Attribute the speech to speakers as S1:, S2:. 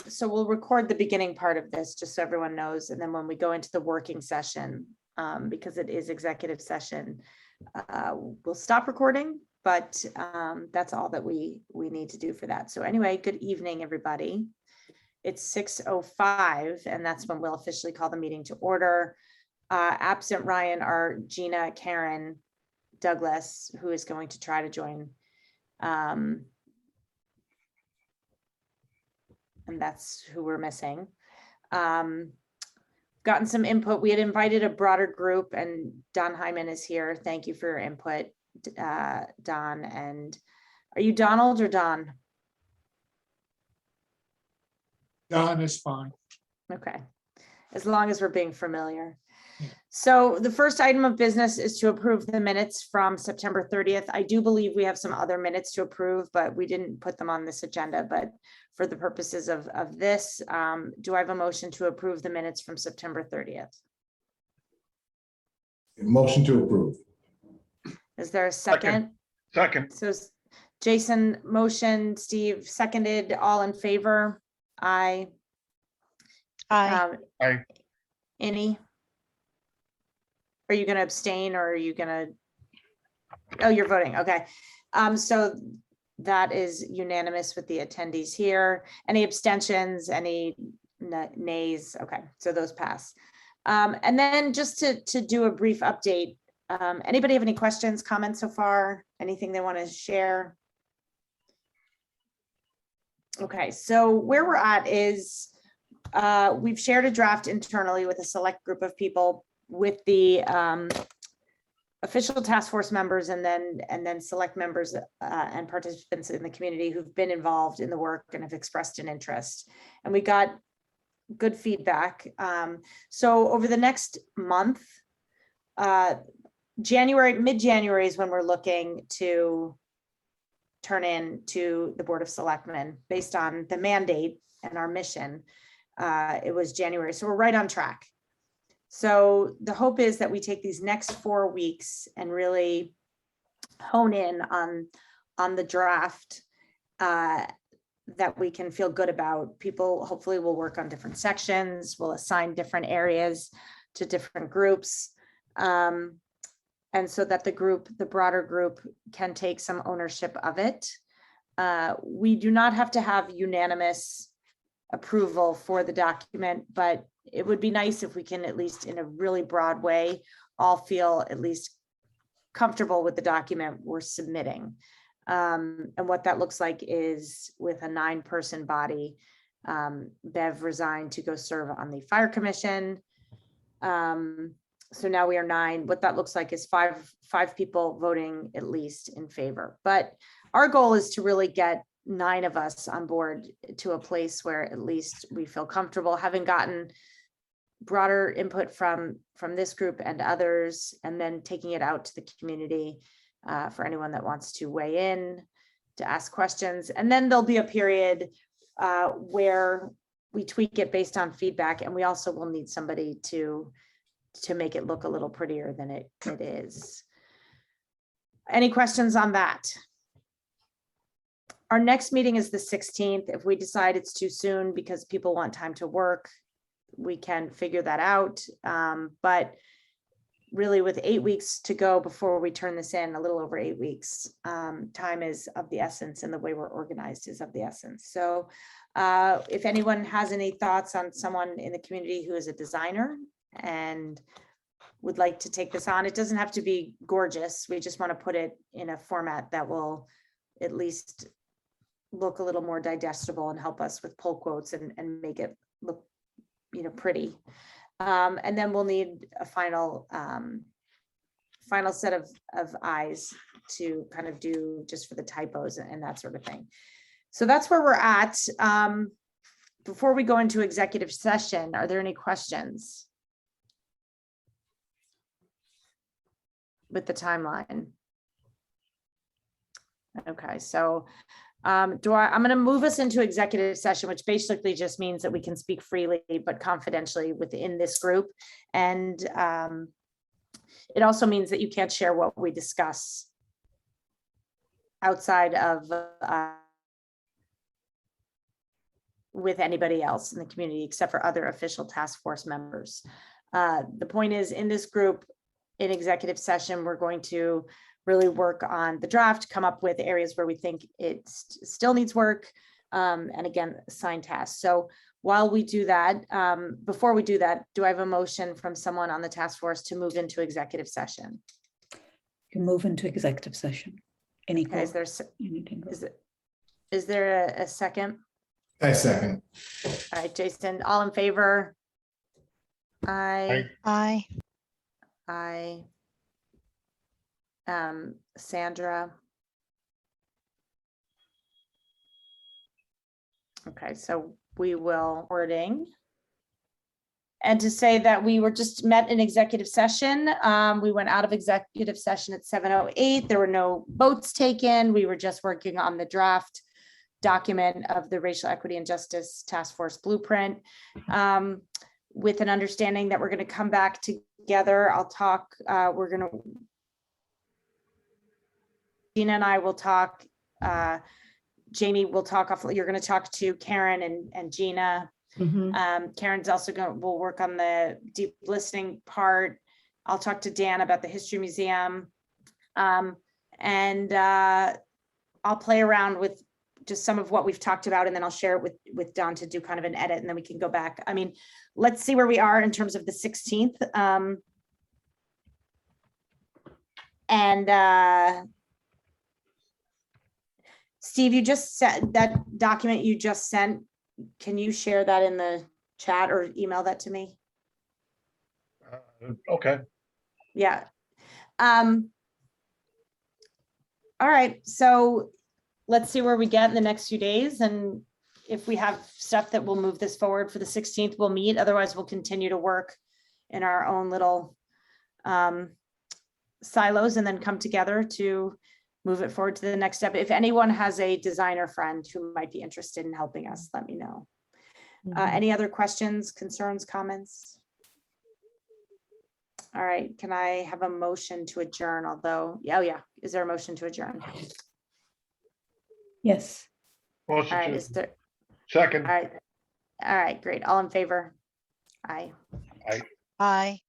S1: So we'll record the beginning part of this, just so everyone knows, and then when we go into the working session, because it is executive session, we'll stop recording, but that's all that we need to do for that. So anyway, good evening, everybody. It's 6:05, and that's when we'll officially call the meeting to order. Absent Ryan are Gina, Karen, Douglas, who is going to try to join. And that's who we're missing. Gotten some input. We had invited a broader group, and Don Hyman is here. Thank you for your input, Don. And are you Donald or Don?
S2: Don is fine.
S1: Okay, as long as we're being familiar. So the first item of business is to approve the minutes from September 30th. I do believe we have some other minutes to approve, but we didn't put them on this agenda. But for the purposes of this, do I have a motion to approve the minutes from September 30th?
S3: Motion to approve.
S1: Is there a second?
S2: Second.
S1: So Jason motion, Steve seconded, all in favor? Aye.
S4: Aye.
S2: Aye.
S1: Any? Are you going to abstain, or are you going to? Oh, you're voting. Okay. So that is unanimous with the attendees here. Any abstentions, any nays? Okay, so those pass. And then just to do a brief update, anybody have any questions, comments so far? Anything they want to share? Okay, so where we're at is we've shared a draft internally with a select group of people, with the official task force members, and then select members and participants in the community who've been involved in the work and have expressed an interest. And we got good feedback. So over the next month, mid-January is when we're looking to turn in to the Board of Selectmen based on the mandate and our mission. It was January, so we're right on track. So the hope is that we take these next 4 weeks and really hone in on the draft that we can feel good about. People hopefully will work on different sections, we'll assign different areas to different groups. And so that the broader group can take some ownership of it. We do not have to have unanimous approval for the document, but it would be nice if we can, at least in a really broad way, all feel at least comfortable with the document we're submitting. And what that looks like is with a 9-person body. Bev resigned to go serve on the Fire Commission. So now we are 9. What that looks like is five people voting at least in favor. But our goal is to really get 9 of us on board to a place where at least we feel comfortable, having gotten broader input from this group and others, and then taking it out to the community for anyone that wants to weigh in, to ask questions. And then there'll be a period where we tweak it based on feedback, and we also will need somebody to make it look a little prettier than it is. Any questions on that? Our next meeting is the 16th. If we decide it's too soon because people want time to work, we can figure that out. But really, with 8 weeks to go before we turn this in, a little over 8 weeks, time is of the essence, and the way we're organized is of the essence. So if anyone has any thoughts on someone in the community who is a designer and would like to take this on, it doesn't have to be gorgeous. We just want to put it in a format that will at least look a little more digestible and help us with pull quotes and make it look, pretty. And then we'll need a final set of eyes to kind of do just for the typos and that sort of thing. So that's where we're at. Before we go into executive session, are there any questions with the timeline? Okay, so I'm going to move us into executive session, which basically just means that we can speak freely but confidentially within this group. And it also means that you can't share what we discuss outside of with anybody else in the community except for other official task force members. The point is, in this group, in executive session, we're going to really work on the draft, come up with areas where we think it still needs work, and again, assign tasks. So while we do that, before we do that, do I have a motion from someone on the task force to move into executive session?
S3: You move into executive session. Any
S1: Okay, is
S3: call,
S1: there,
S3: anything goes.
S1: is there a second?
S5: I second.
S1: All right, Jason, all in favor? Aye.
S4: Aye.
S1: Aye. Sandra. Okay, so we will wording. And to say that we were just met in executive session. We went out of executive session at 7:08. There were no votes taken. We were just working on the draft document of the Racial Equity and Justice Task Force Blueprint. With an understanding that we're going to come back together. I'll talk, Gina and I will talk, Jamie will talk off, you're going to talk to Karen and Gina. Karen's also we'll work on the deep listening part. I'll talk to Dan about the History Museum. And I'll play around with just some of what we've talked about, and then I'll share it with Don to do kind of an edit, and then we can go back. I mean, let's see where we are in terms of the 16th. Steve, you just sent that document you just sent. Can you share that in the chat or email that to me?
S2: Okay,
S1: Yeah. All right, so let's see where we get in the next few days, and if we have stuff that will move this forward for the 16th, we'll meet. Otherwise, we'll continue to work in our own little silos and then come together to move it forward to the next step. If anyone has a designer friend who might be interested in helping us, let me know. Any other questions, concerns, comments? All right, can I have a motion to adjourn? Although, oh yeah, is there a motion to adjourn?
S3: Yes.
S1: All
S2: motion
S1: right,
S2: to,
S1: is there,
S2: second,
S1: all right, great. All in favor? Aye.
S4: Aye.